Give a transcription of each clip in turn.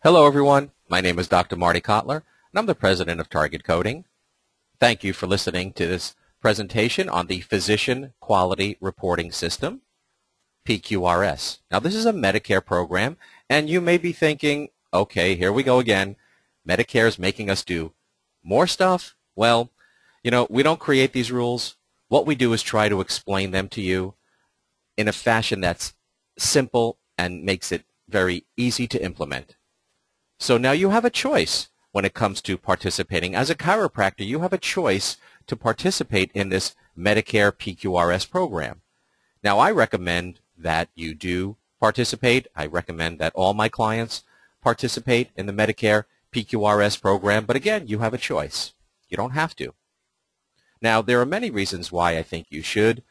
Hello everyone, my name is Dr. Marty Kotler, and I'm the president of Target Coding. Thank you for listening to this presentation on the Physician Quality Reporting System, PQRS. Now this is a Medicare program, and you may be thinking, okay, here we go again. Medicare is making us do more stuff. Well, we don't create these rules. What we do is try to explain them to you in a fashion that's simple and makes it very easy to implement. So now you have a choice when it comes to participating. As a chiropractor, you have a choice to participate in this Medicare PQRS program. Now, I recommend that you do participate. I recommend that all my clients participate in the Medicare PQRS program. But again, you have a choice. You don't have to. Now, there are many reasons why I think you should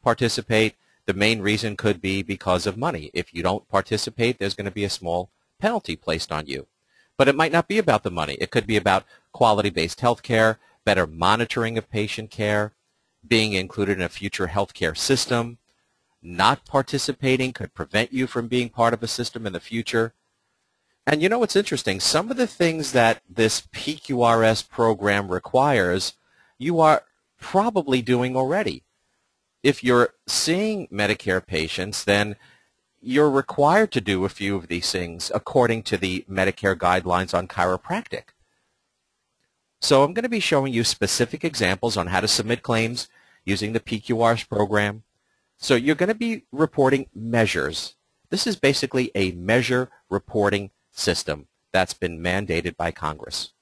participate. The main reason could be because of money. If you don't participate, there's going to be a small penalty placed on you. But it might not be about the money. It could be about quality-based health care, better monitoring of patient care, being included in a future health care system. Not participating could prevent you from being part of a system in the future. And you know what's interesting? Some of the things that this PQRS program requires, you are probably doing already. If you're seeing Medicare patients, then you're required to do a few of these things according to the Medicare guidelines on chiropractic. So I'm going to be showing you specific examples on how to submit claims using the PQRS program. So you're going to be reporting measures. This is basically a measure reporting system that's been mandated by Congress.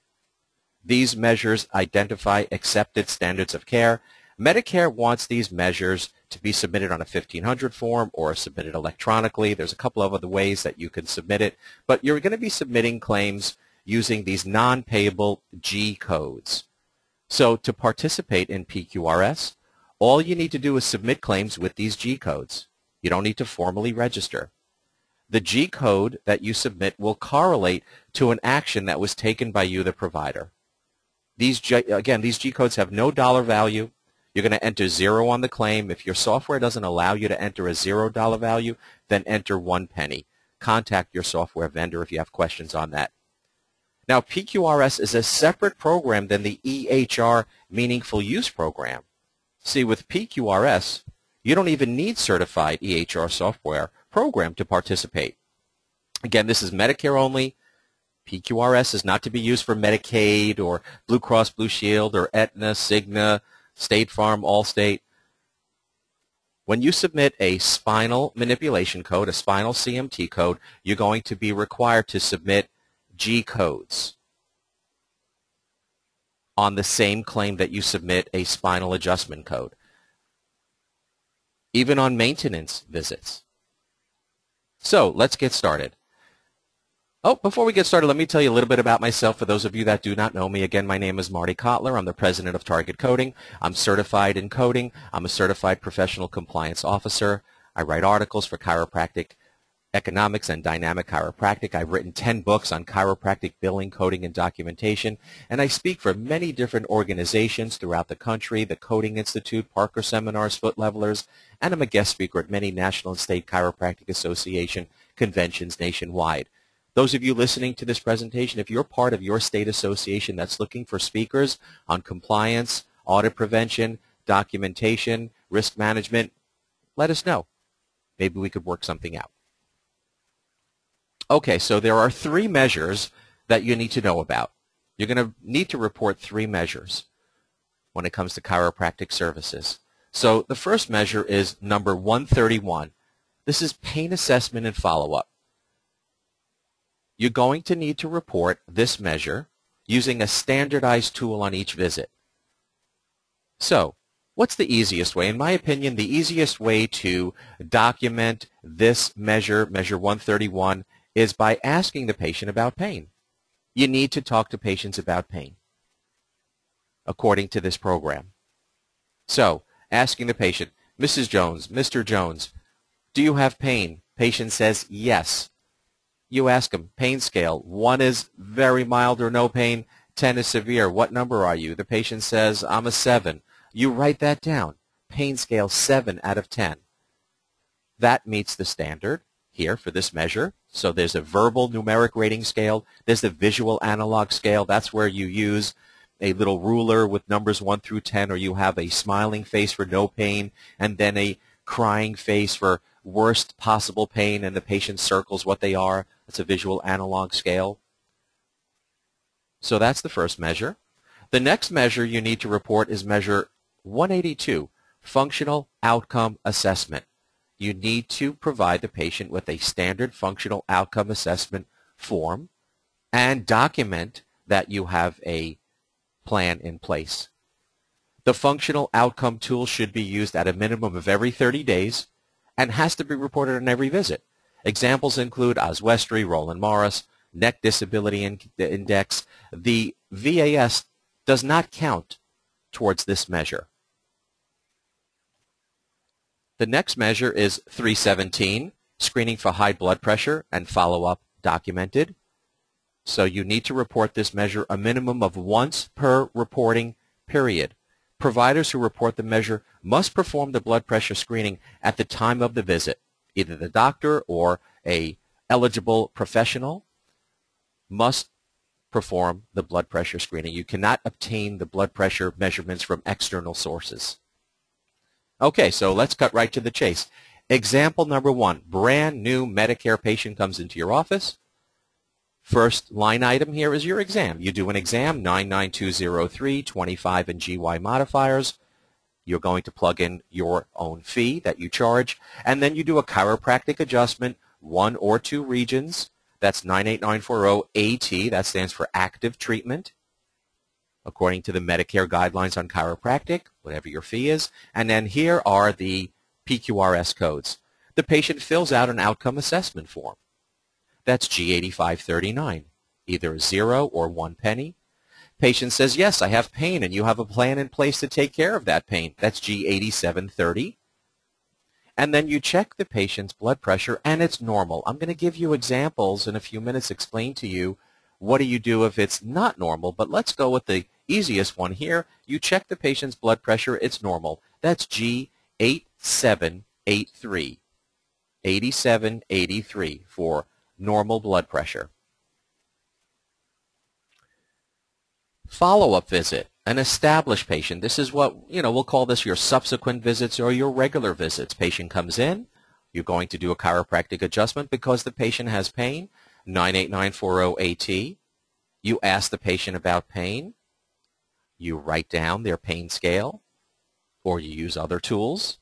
These measures identify accepted standards of care. Medicare wants these measures to be submitted on a 1500 form or submitted electronically. There's a couple of other ways that you can submit it, but you're going to be submitting claims using these non-payable G codes. So to participate in PQRS, all you need to do is submit claims with these G codes. You don't need to formally register. The G code that you submit will correlate to an action that was taken by you, the provider. These G codes have no dollar value. You're going to enter 0 on the claim. If your software doesn't allow you to enter a $0 value, then enter 1 penny. Contact your software vendor if you have questions on that. Now, PQRS is a separate program than the EHR Meaningful Use program. See, with PQRS, you don't even need certified EHR software program to participate. Again, this is Medicare only. PQRS is not to be used for Medicaid or Blue Cross Blue Shield or Aetna, Cigna, State Farm, Allstate. When you submit a spinal manipulation code, a spinal CMT code, you're going to be required to submit G codes on the same claim that you submit a spinal adjustment code, even on maintenance visits. So let's get started. Oh, before we get started, let me tell you a little bit about myself. For those of you that do not know me, again, my name is Marty Kotler. I'm the president of Target Coding. I'm certified in coding. I'm a certified professional compliance officer. I write articles for chiropractic economics and dynamic chiropractic. I've written 10 books on chiropractic billing, coding, and documentation. And I speak for many different organizations throughout the country, the Coding Institute, Parker Seminars, Foot Levelers, and I'm a guest speaker at many national and state chiropractic association conventions nationwide. Those of you listening to this presentation, if you're part of your state association that's looking for speakers on compliance, audit prevention, documentation, risk management, let us know. Maybe we could work something out. Okay, so there are 3 measures that you need to know about. You're going to need to report 3 measures when it comes to chiropractic services. So the first measure is number 131. This is pain assessment and follow-up. You're going to need to report this measure using a standardized tool on each visit. So, what's the easiest way? In my opinion, the easiest way to document this measure, measure 131, is by asking the patient about pain. You need to talk to patients about pain, according to this program. So, asking the patient, Mrs. Jones, Mr. Jones, do you have pain? Patient says yes. You ask them, pain scale, 1 is very mild or no pain, 10 is severe. What number are you? The patient says, I'm a 7. You write that down. Pain scale 7 out of 10. That meets the standard. here for this measure. So there's a verbal numeric rating scale. There's the visual analog scale. That's where you use a little ruler with numbers 1 through 10, or you have a smiling face for no pain, and then a crying face for worst possible pain, and the patient circles what they are. That's a visual analog scale. So that's the first measure. The next measure you need to report is measure 182, Functional Outcome Assessment. You need to provide the patient with a standard functional outcome assessment form and document that you have a plan in place. The functional outcome tool should be used at a minimum of every 30 days and has to be reported on every visit. Examples include Oswestry, Roland Morris, Neck Disability Index. The VAS does not count towards this measure. The next measure is 317, Screening for High Blood Pressure and Follow-up Documented. So you need to report this measure a minimum of once per reporting period. Providers who report the measure must perform the blood pressure screening at the time of the visit. Either the doctor or a eligible professional must perform the blood pressure screening. You cannot obtain the blood pressure measurements from external sources. Okay, so let's cut right to the chase. Example number 1, brand new Medicare patient comes into your office. First line item here is your exam. You do an exam, 99203, 25 and GY modifiers. You're going to plug in your own fee that you charge, and then you do a chiropractic adjustment, 1 or 2 regions. That's 98940 AT. That stands for active treatment, according to the Medicare guidelines on chiropractic, whatever your fee is. And then here are the PQRS codes. The patient fills out an outcome assessment form. That's G8539, either 0 or 1 penny. Patient says, yes, I have pain, and you have a plan in place to take care of that pain. That's G8730. And then you check the patient's blood pressure, and it's normal. I'm going to give you examples in a few minutes, explain to you what do you do if it's not normal, but let's go with the easiest one here. You check the patient's blood pressure, it's normal. That's G8783, 8783 for normal blood pressure. Follow-up visit, an established patient. This is what, we'll call this your subsequent visits or your regular visits. Patient comes in, you're going to do a chiropractic adjustment because the patient has pain, 98940 AT. You ask the patient about pain. You write down their pain scale, or you use other tools.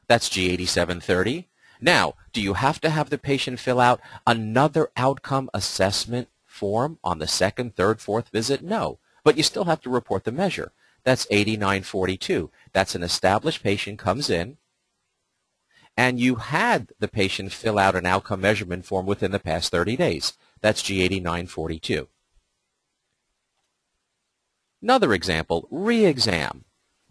That's G8730. Now, do you have to have the patient fill out another outcome assessment form on the second, third, fourth visit? No, but you still have to report the measure. That's 8942. That's an established patient comes in, and you had the patient fill out an outcome measurement form within the past 30 days. That's G8942. Another example, re-exam.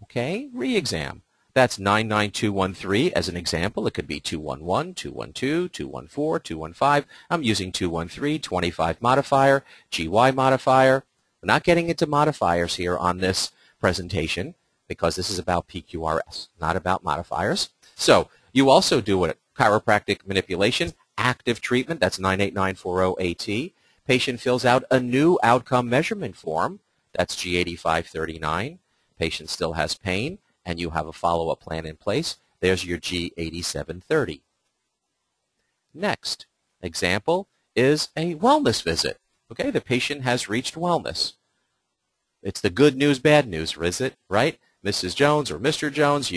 Okay, re-exam. That's 99213 as an example. It could be 211, 212, 214, 215. I'm using 213, 25 modifier, GY modifier. We're not getting into modifiers here on this presentation because this is about PQRS, not about modifiers. So you also do a chiropractic manipulation, active treatment. That's 98940 AT. Patient fills out a new outcome measurement form. That's G8539. Patient still has pain, and you have a follow-up plan in place. There's your G8730. Next example is a wellness visit. Okay, the patient has reached wellness. It's the good news, bad news visit, right? Mrs. Jones or Mr. Jones,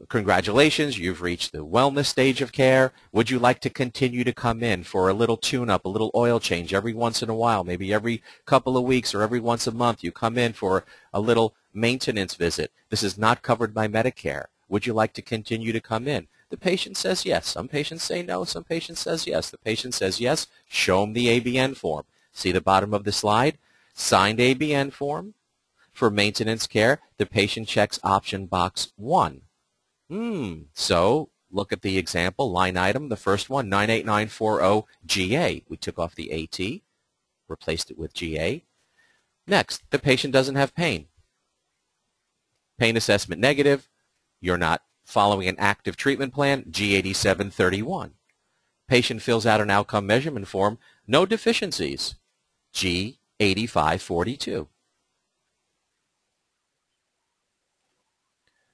congratulations, you've reached the wellness stage of care. Would you like to continue to come in for a little tune-up, a little oil change every once in a while, maybe every couple of weeks or every once a month? You come in for a little maintenance visit. This is not covered by Medicare. Would you like to continue to come in? The patient says yes. Some patients say no. Some patients says yes. The patient says yes. Show them the ABN form. See the bottom of the slide? Signed ABN form. For maintenance care, the patient checks option box 1. So look at the example, line item, the first one, 98940 GA. We took off the AT, replaced it with GA. Next, the patient doesn't have pain. Pain assessment negative. You're not following an active treatment plan, G8731. Patient fills out an outcome measurement form, no deficiencies, G8542.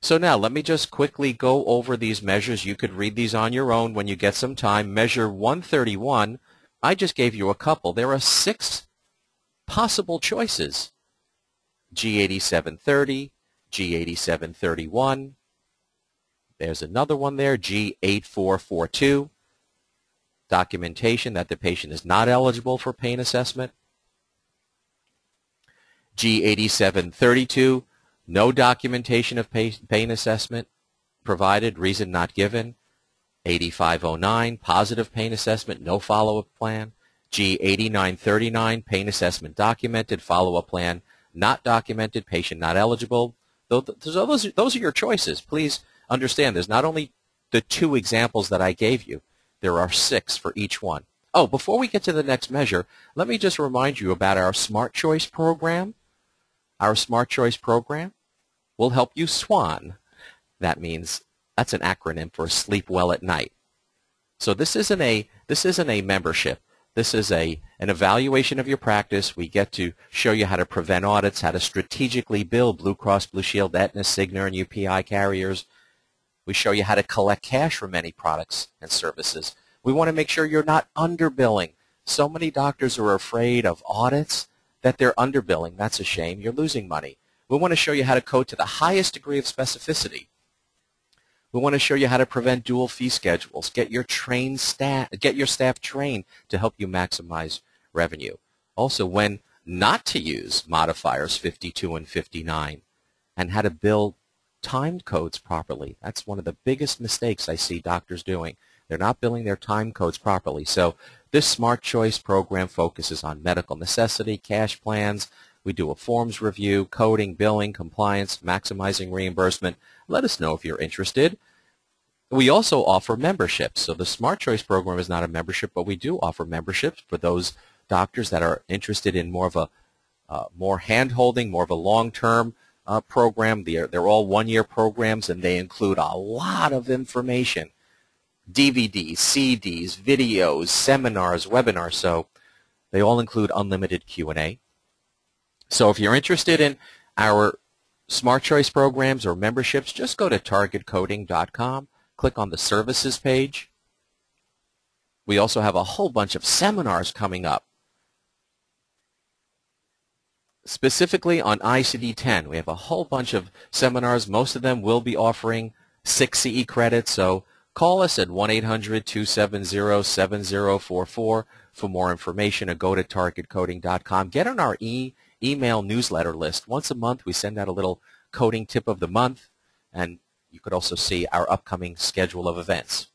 So now let me just quickly go over these measures. You could read these on your own when you get some time. Measure 131, I just gave you a couple. There are 6 possible choices. G8730, G8731. There's another one there, G8442. Documentation that the patient is not eligible for pain assessment. G8732, no documentation of pain assessment provided, reason not given. 8509, positive pain assessment, no follow-up plan. G8939, pain assessment documented, follow-up plan not documented, patient not eligible. Those are your choices. Please understand there's not only the 2 examples that I gave you, there are 6 for each one. Oh, before we get to the next measure, let me just remind you about our Smart Choice program. Our Smart Choice program will help you SWAN. That means, that's an acronym for sleep well at night. So this isn't a membership. This is an evaluation of your practice. We get to show you how to prevent audits, how to strategically bill Blue Cross Blue Shield, Aetna, Cigna, and UPI carriers. We show you how to collect cash for many products and services. We want to make sure you're not underbilling. So many doctors are afraid of audits that they're underbilling. That's a shame. You're losing money. We want to show you how to code to the highest degree of specificity. We want to show you how to prevent dual fee schedules, get your staff trained to help you maximize revenue. Also, when not to use modifiers 52 and 59, and how to build timed codes properly. That's one of the biggest mistakes I see doctors doing. They're not billing their time codes properly. So this Smart Choice program focuses on medical necessity, cash plans. We do a forms review, coding, billing, compliance, maximizing reimbursement. Let us know if you're interested. We also offer memberships. So the Smart Choice program is not a membership, but we do offer memberships for those doctors that are interested in more of a more hand-holding, more of a long-term program. They're all one-year programs, and they include a lot of information. DVDs, CDs, videos, seminars, webinars. So they all include unlimited Q&A. So if you're interested in our Smart Choice programs or memberships, just go to targetcoding.com, click on the services page. We also have a whole bunch of seminars coming up. Specifically on ICD-10, we have a whole bunch of seminars. Most of them will be offering 6 CE credits, so call us at 1-800-270-7044 for more information, or go to targetcoding.com. Get on our email newsletter list. Once a month, we send out a little coding tip of the month, and you could also see our upcoming schedule of events.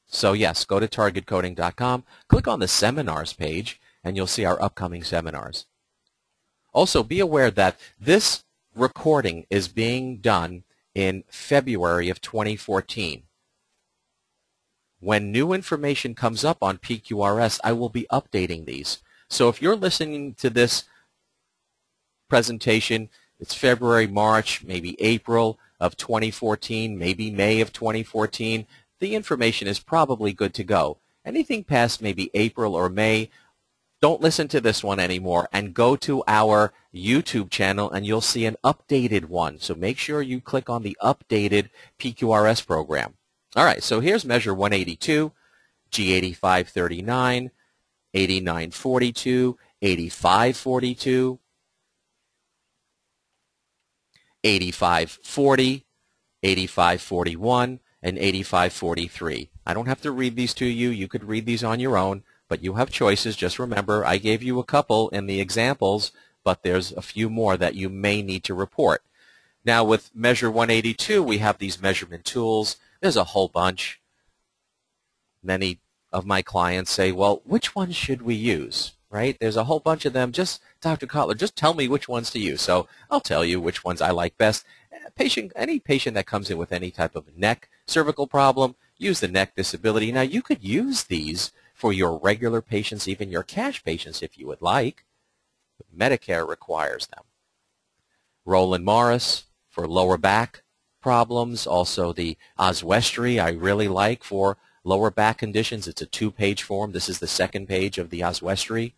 So yes, go to targetcoding.com, click on the seminars page, and you'll see our upcoming seminars. Also, be aware that this recording is being done in February of 2014. When new information comes up on PQRS, I will be updating these. So if you're listening to this presentation, it's February, March, maybe April of 2014, maybe May of 2014, the information is probably good to go. Anything past maybe April or May, don't listen to this one anymore, and go to our YouTube channel and you'll see an updated one. So make sure you click on the updated PQRS program. All right, so here's measure 182, G8539, 8942, 8542, 8540, 8541, and 8543. I don't have to read these to you. You could read these on your own, but you have choices. Just remember, I gave you a couple in the examples, but there's a few more that you may need to report. Now with measure 182, we have these measurement tools. There's a whole bunch. Many of my clients say, well, which ones should we use, right? There's a whole bunch of them. Just, Dr. Kotler, just tell me which ones to use. So I'll tell you which ones I like best. Any patient that comes in with any type of neck, cervical problem, use the neck disability. Now, you could use these for your regular patients, even your cash patients if you would like. Medicare requires them. Roland Morris for lower back problems. Also the oswestry I really like for lower back conditions, it's a 2-page form. This is the second page of the oswestry.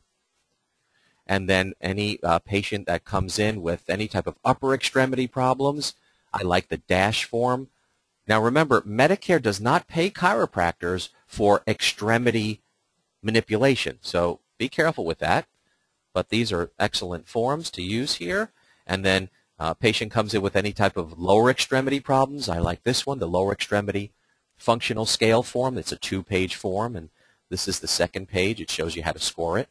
And then any patient that comes in with any type of upper extremity problems, I like the dash form. Now remember, Medicare does not pay chiropractors for extremity manipulation, so be careful with that. But these are excellent forms to use here. And then patient comes in with any type of lower extremity problems. I like this one, the lower extremity functional scale form. It's a 2-page form, and this is the second page. It shows you how to score it.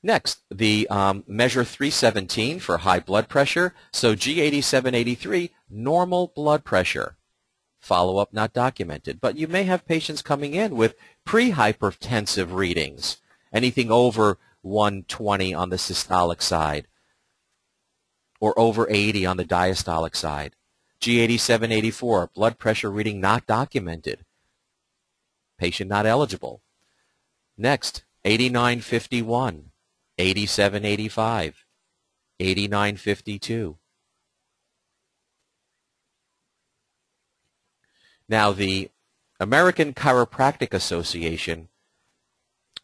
Next, the measure 317 for high blood pressure. So G8783, normal blood pressure. Follow-up not documented. But you may have patients coming in with pre-hypertensive readings, anything over 120 on the systolic side or over 80 on the diastolic side. G8784, blood pressure reading not documented. Patient not eligible. Next, 8951. 8785, 8952. Now the American Chiropractic Association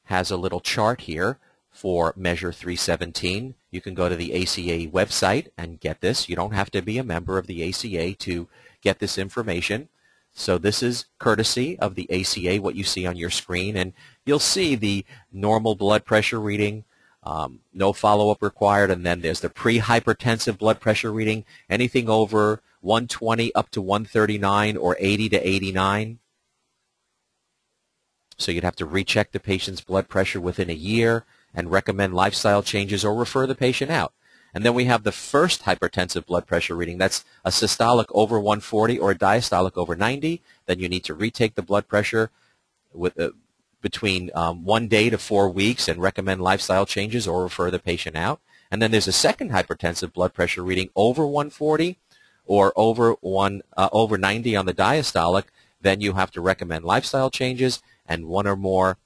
has a little chart here for measure 317. You can go to the ACA website and get this. You don't have to be a member of the ACA to get this information. So this is courtesy of the ACA, what you see on your screen, and you'll see the normal blood pressure reading, no follow-up required, and then there's the pre-hypertensive blood pressure reading, anything over 120 up to 139 or 80 to 89. So you'd have to recheck the patient's blood pressure within a year and recommend lifestyle changes or refer the patient out. And then we have the first hypertensive blood pressure reading. That's a systolic over 140 or a diastolic over 90. Then you need to retake the blood pressure with between 1 day to 4 weeks and recommend lifestyle changes or refer the patient out. And then there's a second hypertensive blood pressure reading over 140 or over 90 on the diastolic. Then you have to recommend lifestyle changes and one or more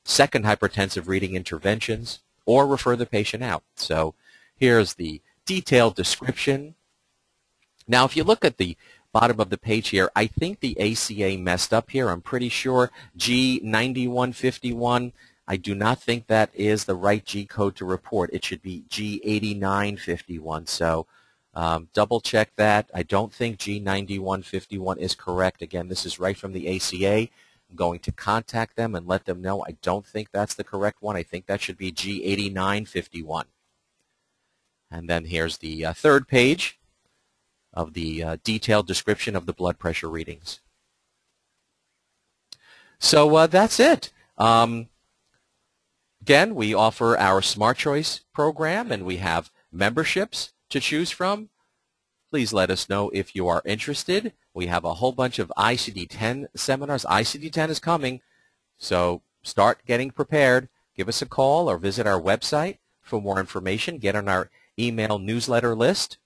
second hypertensive reading interventions or refer the patient out. So here's the detailed description. Now if you look at the bottom of the page here, I think the ACA messed up here. I'm pretty sure G9151, I do not think that is the right G code to report. It should be G8951. So double check that. I don't think G9151 is correct. Again, this is right from the ACA. I'm going to contact them and let them know I don't think that's the correct one. I think that should be G8951. And then here's the third page of the detailed description of the blood pressure readings. So that's it. Again, we offer our Smart Choice program, and we have memberships to choose from. Please let us know if you are interested. We have a whole bunch of ICD-10 seminars. ICD-10 is coming, so start getting prepared. Give us a call or visit our website for more information. Get on our email newsletter list.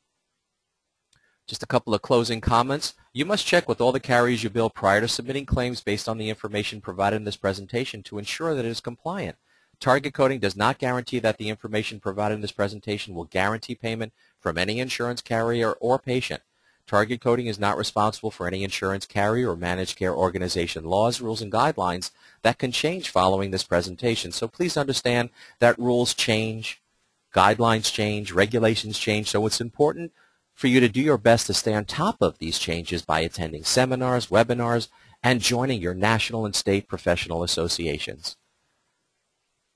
Just a couple of closing comments. You must check with all the carriers you bill prior to submitting claims based on the information provided in this presentation to ensure that it is compliant. Target coding does not guarantee that the information provided in this presentation will guarantee payment from any insurance carrier or patient. Target coding is not responsible for any insurance carrier or managed care organization laws, rules, and guidelines that can change following this presentation. So please understand that rules change, guidelines change, regulations change, so it's important for you to do your best to stay on top of these changes by attending seminars, webinars, and joining your national and state professional associations.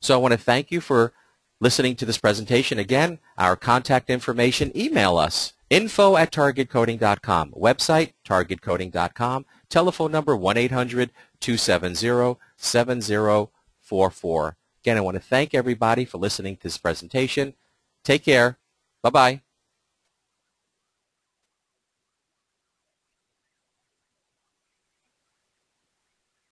So I want to thank you for listening to this presentation. Again, our contact information, email us, info@targetcoding.com, website, targetcoding.com, telephone number 1-800-270-7044. Again, I want to thank everybody for listening to this presentation. Take care. Bye-bye.